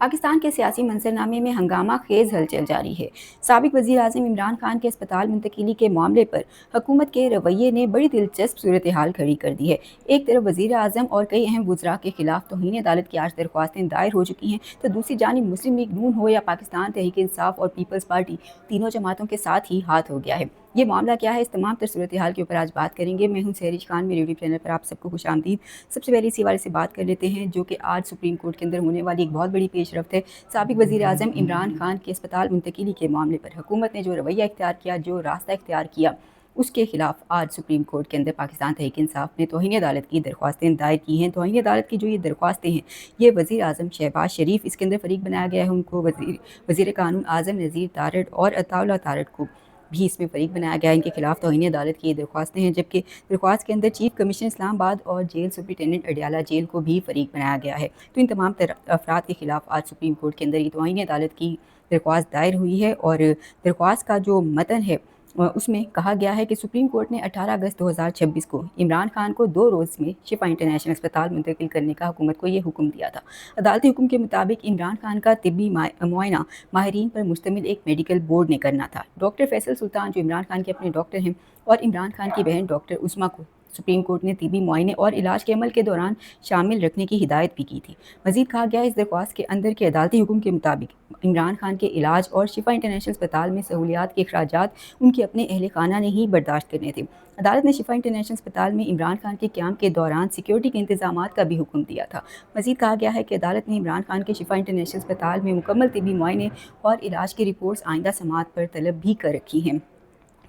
पाकिस्तान के सियासी मंजरनामे में हंगामा खेज हलचल जारी है। साबिक वज़ीर आज़म इमरान खान के अस्पताल मुंतकिली के मामले पर हुकूमत के रवैये ने बड़ी दिलचस्प सूरत हाल खड़ी कर दी है। एक तरफ वज़ीर आज़म और कई अहम वज़रा के खिलाफ तौहीन अदालत की 8 दरख्वास्तें दायर हो चुकी हैं, तो दूसरी जानिब मुस्लिम लीग नून हो या पाकिस्तान तहरीक इंसाफ और पीपल्स पार्टी, तीनों जमातों के साथ ही हाथ हो गया है। ये मामला क्या है, इस तमाम तर सूरत हाल के ऊपर आज बात करेंगे। मैं हूं सहरिश खान, मेरे यूट्यूब चैनल पर आप सबको खुश आमदीद। सबसे पहले इसी वाले से बात कर लेते हैं जो कि आज सुप्रीम कोर्ट के अंदर होने वाली एक बहुत बड़ी पेशरफ्त है। साबिक वज़ीर आज़म इमरान खान के अस्पताल मुंतकिली के मामले पर हुकूमत ने जो रवैया इख्तियार किया, जो रास्ता इख्तियार किया, उसके खिलाफ आज सुप्रीम कोर्ट के अंदर पाकिस्तान तहरीक इंसाफ ने तौहीन अदालत की दरख्वास्तें दायर की हैं। तौहीन अदालत की जो ये दरख्वास्तें हैं, ये वज़ीर आज़म शहबाज शरीफ, इसके अंदर फ़रीक बनाया गया है उनको, वज़ीर कानून आज़म नज़ीर तारड़ और अताउल्लाह तारड़ को भी इसमें फ़रीक बनाया गया है। इनके खिलाफ तौहीन अदालत की ये दरख्वास्तें हैं, जबकि दरख्वास्त के अंदर चीफ कमिश्नर इस्लामाबाद और जेल सुप्रिटेंडेंट अडियाला जेल को भी फ़रीक बनाया गया है। तो इन तमाम अफराद के खिलाफ आज सुप्रीम कोर्ट के अंदर ये तौहीन अदालत की दरख्वास्त दायर हुई है। और दरख्वास्त का जो मतन है उसमें कहा गया है कि सुप्रीम कोर्ट ने 18 अगस्त 2026 को इमरान खान को 2 रोज़ में शिफा इंटरनेशनल अस्पताल मुंतकिल करने का हुकूमत को ये हुक्म दिया था। अदालती हुक्म के मुताबिक इमरान खान का तिब्बी मुआयना माहिरीन पर मुश्तमिल एक मेडिकल बोर्ड ने करना था। डॉक्टर फैसल सुल्तान जो इमरान खान के अपने डॉक्टर हैं और इमरान खान की बहन डॉक्टर उस्मा को सुप्रीम कोर्ट ने तिब्बी मुआयने और इलाज के अमल के दौरान शामिल रखने की हिदायत भी की थी। मज़ीद कहा गया इस दरख्वास्त के अंदर के अदालती हुक्म के मुताबिक इमरान खान के इलाज और शिफा इंटरनेशनल अस्पताल में सहूलियात के अखराजात उनके अपने अहल खाना ने ही बर्दाश्त करने थे। अदालत ने शिफा इंटरनेशनल अस्पताल में इमरान खान के क़याम के दौरान सिक्योरिटी के इंतजाम का भी हुक्म दिया था। मज़ीद कहा गया है कि अदालत ने इमरान खान के शिफा इंटरनेशनल अस्पताल में मुकम्मल तिब्बी मुआयने और इलाज की रिपोर्ट्स आइंदा समाअत पर तलब भी कर रखी हैं।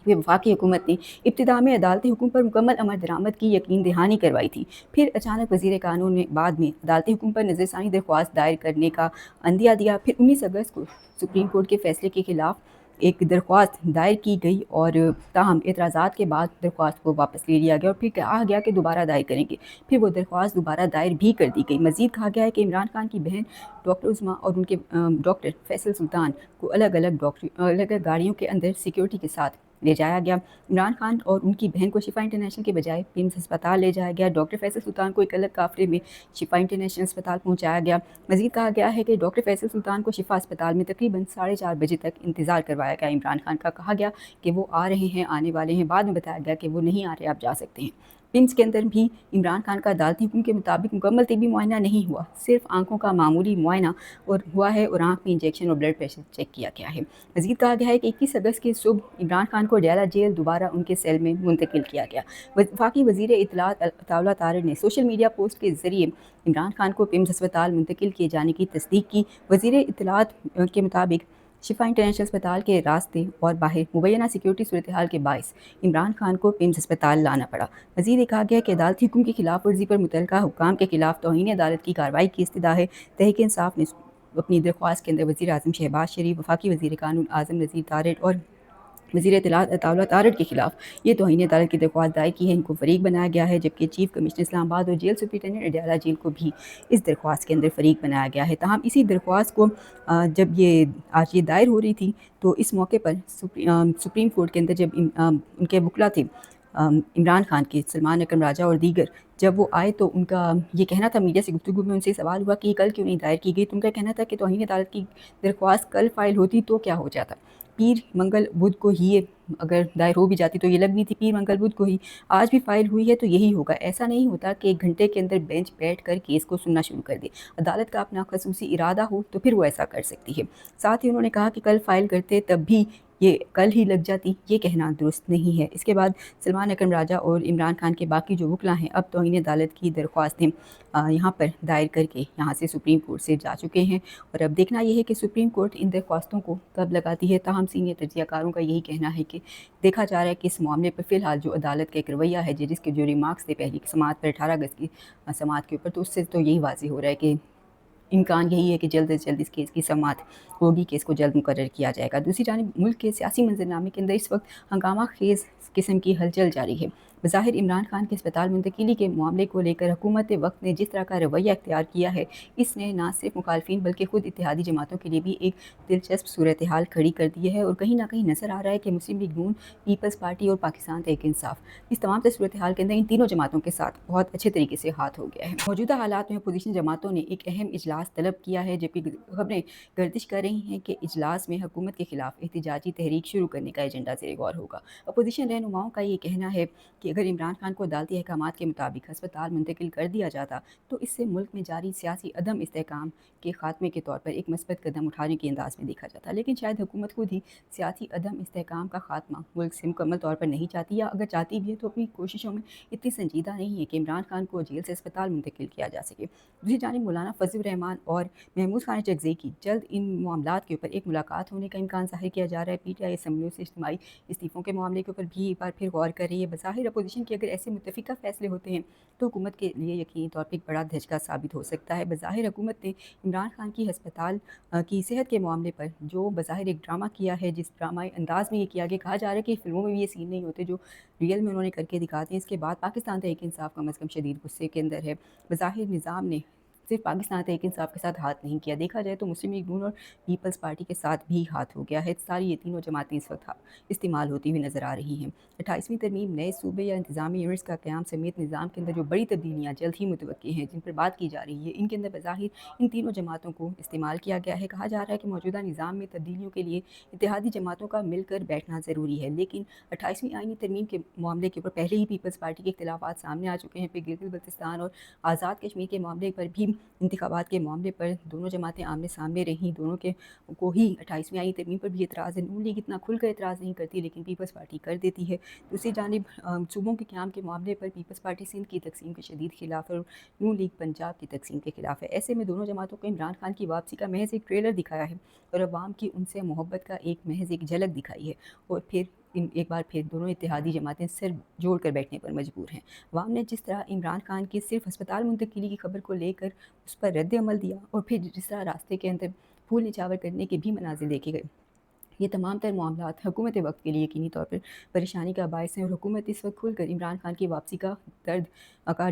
वफाकी हुकूमत ने इब्तिदा में अदालती हुक्म पर मुकम्मल अमल दरामद की यकीन दहानी करवाई थी। फिर अचानक वज़ीर कानून ने बाद में अदालती हुक्म पर नज़रसानी दरख्वास्त दायर करने का अंदिया दिया। फिर 19 अगस्त को सुप्रीम कोर्ट के फैसले के खिलाफ एक दरख्वास्त दायर की गई और ताहम एतराज़ात के बाद दरख्वास्त को वापस ले लिया गया और फिर कहा गया कि दोबारा दायर करेंगे। फिर वो दरख्वास्त दोबारा दायर भी कर दी गई। मज़ीद कहा गया है कि इमरान खान की बहन डॉक्टर उस्मा और उनके डॉक्टर फैसल सुल्तान को अलग अलग गाड़ियों के अंदर सिक्योरिटी के साथ ले जाया गया। इमरान खान और उनकी बहन को शिफा इंटरनेशनल के बजाय पिम्स अस्पताल ले जाया गया। डॉक्टर फैसल सुल्तान को एक अलग काफ़िले में शिफा इंटरनेशनल अस्पताल पहुंचाया गया। मज़ीद कहा गया है कि डॉक्टर फैसल सुल्तान को शिफा अस्पताल में तकरीबन 4:30 बजे तक इंतज़ार करवाया गया। इमरान खान का कहा गया कि वो आ रहे हैं, आने वाले हैं। बाद में बताया गया कि वो नहीं आ रहे, आप जा सकते हैं। पिम्स के अंदर भी इमरान खान का अदालती हुक्म के मुताबिक मुकम्मल तिब्बी मुआयना नहीं हुआ, सिर्फ आंखों का मामूली मुआयना और हुआ है और आंख में इंजेक्शन और ब्लड प्रेशर चेक किया गया है। मज़ीद कहा गया है कि 21 अगस्त की सुबह इमरान खान को अडियाला जेल दोबारा उनके सेल में मुंतकिल किया गया। वफाकी वज़ीर इत्तलात अताउल्लाह तारड़ ने सोशल मीडिया पोस्ट के ज़रिए इमरान खान को पिम्स अस्पताल मुंतकिल किए जाने की तस्दीक की। वज़ीर इत्तलात के मुताबिक शिफा इंटरनेशनल अस्पताल के रास्ते और बाहर मुबैना सिक्योरिटी सूरत हाल के बायस इमरान खान को पिम्स अस्पताल लाना पड़ा। मज़ीद कहा गया कि अदालती हुक्म की खिलाफ वर्जी पर मुतल्लिका हुक्काम के खिलाफ तौहीन अदालत की कार्रवाई की इस्तदा है। तहरीक इंसाफ ने अपनी दरख्वास्त के अंदर वज़ीर आज़म शहबाज शरीफ, वफाकी वज़ीर कानून आज़म नज़ीर तारड़ और वज़ीर इत्तलात अताउल्लाह तारड़ के खिलाफ ये तौहीन अदालत की दरख्वास्त दायर की है। इनको फ़रीक बनाया गया है, जबकि चीफ कमिश्नर इस्लामाबाद और जेल सुप्रिटेंडेंट अडियाला जेल को भी इस दरख्वास्त के अंदर फ़रीक बनाया गया है। ताहम इसी दरख्वास्त को जब आज ये दायर हो रही थी, तो इस मौके पर सुप्रीम कोर्ट के अंदर जब उनके वकला थे इमरान खान के, सलमान अकरम राजा और दीगर, जब वो आए तो उनका ये कहना था, मीडिया से गुफ्तगू में उनसे सवाल हुआ कि कल क्यों नहीं दायर की गई। तो उनका कहना था कि तौहीन अदालत की दरख्वास्त कल फ़ाइल होती तो क्या हो जाता, पीर मंगल बुध को ही ये अगर दायर हो भी जाती तो ये लगनी थी पीर मंगल बुध को ही। आज भी फाइल हुई है तो यही होगा। ऐसा नहीं होता कि 1 घंटे के अंदर बेंच बैठ कर केस को सुनना शुरू कर दे। अदालत का अपना खसूसी इरादा हो तो फिर वो ऐसा कर सकती है। साथ ही उन्होंने कहा कि कल फाइल करते तब भी ये कल ही लग जाती, ये कहना दुरुस्त नहीं है। इसके बाद सलमान अकरम राजा और इमरान खान के बाकी जो वकला हैं, अब तौहीन अदालत की दरख्वास्तें यहाँ पर दायर करके यहाँ से सुप्रीम कोर्ट से जा चुके हैं और अब देखना यह है कि सुप्रीम कोर्ट इन दरख्वास्तों को कब लगाती है। ताहम सीनियर तज्ज़ियाकारों का यही कहना है कि देखा जा रहा है कि इस मामले पर फ़िलहाल जो अदालत का एक रवैया है, जजिस के जो रिमार्क्स थे पहली समाअत पर 18 अगस्त की समाअत के ऊपर, तो उससे तो यही वाज़ेह हो रहा है कि इम्कान यही है कि जल्द से जल्द इस केस की समाअत होगी, केस को जल्द मुकर्रर किया जाएगा। दूसरी जानिब मुल्क के सियासी मंजरनामे के अंदर इस वक्त हंगामा खेज़ किस्म की हलचल जारी है। بظاہر عمران خان کے اسپتال منتقلی کے معاملے کو لے کر حکومت وقت نے جس طرح کا رویہ اختیار کیا ہے، اس نے نہ صرف مخالفین بلکہ خود اتحادی جماعتوں کے لیے بھی ایک دلچسپ صورتحال کھڑی کر دی ہے، اور کہیں نہ کہیں نظر آ رہا ہے کہ مسلم لیگ نون، پیپلز پارٹی اور پاکستان تحریک انصاف اس تمام تر صورتحال کے اندر ان تینوں جماعتوں کے ساتھ بہت اچھے طریقے سے ہاتھ ہو گیا ہے۔ موجودہ حالات میں اپوزیشن جماعتوں نے ایک اہم اجلاس طلب کیا ہے، جبکہ خبریں گردش کر رہی ہیں کہ اجلاس میں حکومت کے خلاف احتجاجی تحریک شروع کرنے کا ایجنڈا زیر غور ہوگا۔ اپوزیشن رہنماؤں کا یہ کہنا ہے کہ اگر عمران خان کو عدالتی احکامات کے مطابق ہسپتال منتقل کر دیا جاتا تو اس سے ملک میں جاری سیاسی عدم استحکام کے خاتمے کے طور پر ایک مثبت قدم اٹھانے کے انداز میں دیکھا جاتا، لیکن شاید حکومت خود ہی سیاسی عدم استحکام کا خاتمہ ملک سے مکمل طور پر نہیں چاہتی، یا اگر چاہتی بھی ہے تو اپنی کوششوں میں اتنی سنجیدہ نہیں ہے کہ عمران خان کو جیل سے اسپتال منتقل کیا جا سکے۔ دوسری جانب مولانا فضل الرحمان اور محمود خان چکزئی کی جلد ان معاملات کے اوپر ایک ملاقات ہونے کا امکان ظاہر کیا جا رہا ہے۔ پی ٹی آئی اسمبلیوں سے اجتماعی استعفوں کے معاملے کے اوپر بھی ایک بار پھر غور کر رہی ہے۔ بظاہر اپوزیشن کے اگر ایسے متفقہ فیصلے ہوتے ہیں تو حکومت کے لیے یقینی طور پر ایک بڑا دھچکا ثابت ہو سکتا ہے۔ بظاہر حکومت نے عمران خان کی ہسپتال کی صحت کے معاملے پر جو بظاہر ایک ڈرامہ کیا ہے، جس ڈرامائی انداز میں یہ کیا گیا، کہا جا رہا ہے کہ فلموں میں بھی یہ سین نہیں ہوتے جو ریئل میں انہوں نے کر کے دکھاتے ہیں۔ اس کے بعد پاکستان تحریک انصاف کم از کم شدید غصے کے اندر ہے۔ بظاہر نظام نے صرف پاکستان تحریک انصاف کے ساتھ ہاتھ نہیں کیا، دیکھا جائے تو مسلم لیگ نون اور پیپلز پارٹی کے ساتھ بھی ہاتھ ہو گیا ہے۔ ساری یہ تینوں جماعتیں اس وقت استعمال ہوتی ہوئی نظر آ رہی ہیں۔ 28ویں ترمیم، نئے صوبے یا انتظامی یونٹس کا قیام سمیت نظام کے اندر جو بڑی تبدیلیاں جلد ہی متوقع ہیں، جن پر بات کی جا رہی ہے، ان کے اندر بظاہر ان تینوں جماعتوں کو استعمال کیا گیا ہے۔ کہا جا رہا ہے کہ موجودہ نظام میں تبدیلیوں کے لیے اتحادی جماعتوں کا مل کر بیٹھنا ضروری ہے، لیکن 28ویں آئینی ترمیم کے معاملے کے اوپر پہلے ہی پیپلز پارٹی کے اختلافات سامنے آ چکے ہیں۔ پھر گلگت بلتستان اور آزاد کشمیر کے معاملے پر بھی انتخابات کے معاملے پر دونوں جماعتیں آمنے سامنے رہیں، دونوں کے کو ہی 28ویں آئینی ترمیم پر بھی اعتراض ہے۔ نون لیگ اتنا کھل کر اعتراض نہیں کرتی، لیکن پیپلز پارٹی کر دیتی ہے۔ دوسری جانب صوبوں کے قیام کے معاملے پر پیپلز پارٹی سندھ کی تقسیم کے شدید خلاف ہے اور نون لیگ پنجاب کی تقسیم کے خلاف ہے۔ ایسے میں دونوں جماعتوں کو عمران خان کی واپسی کا محض ایک ٹریلر دکھایا ہے اور عوام کی ان سے محبت کا ایک محض ایک جھلک دکھائی ہے، اور پھر ایک بار پھر دونوں اتحادی جماعتیں سر جوڑ کر بیٹھنے پر مجبور ہیں۔ عوام نے جس طرح عمران خان کی صرف ہسپتال منتقلی کی خبر کو لے کر اس پر رد عمل دیا، اور پھر جس طرح راستے کے اندر پھول نچھاور کرنے کے بھی مناظر دیکھے گئے، یہ تمام تر معاملات حکومت وقت کے لیے یقینی طور پر پریشانی کا باعث ہیں، اور حکومت اس وقت کھل کر عمران خان کی واپسی کا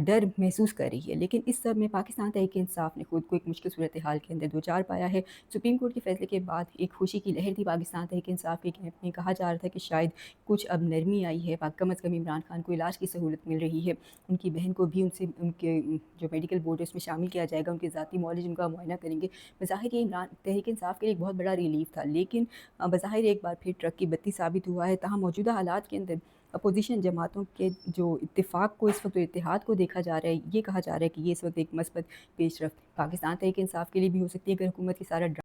ڈر محسوس کر رہی ہے۔ لیکن اس سب میں پاکستان تحریک انصاف نے خود کو ایک مشکل صورتحال کے اندر دوچار پایا ہے۔ سپریم کورٹ کے فیصلے کے بعد ایک خوشی کی لہر تھی پاکستان تحریک انصاف کے کیمپ میں، کہا جا رہا تھا کہ شاید کچھ اب نرمی آئی ہے، کم از کم عمران خان کو علاج کی سہولت مل رہی ہے، ان کی بہن کو بھی ان کے جو میڈیکل بورڈ ہے اس میں شامل کیا جائے گا، ان کے ذاتی معالج ان کا معائنہ کریں گے۔ بظاہر یہ عمران تحریک انصاف کے لیے ایک بہت بڑا ریلیف تھا، لیکن بظاہر ایک بار پھر ٹرک کی بتی ثابت ہوا ہے۔ تاہم موجودہ حالات کے اندر اپوزیشن جماعتوں کے جو اتفاق کو، اس وقت اتحاد کو دیکھا جا رہا ہے، یہ کہا جا رہا ہے کہ یہ اس وقت ایک مثبت پیش رفت پاکستان تحریک انصاف کے لیے بھی ہو سکتی ہے، اگر حکومت کی سارا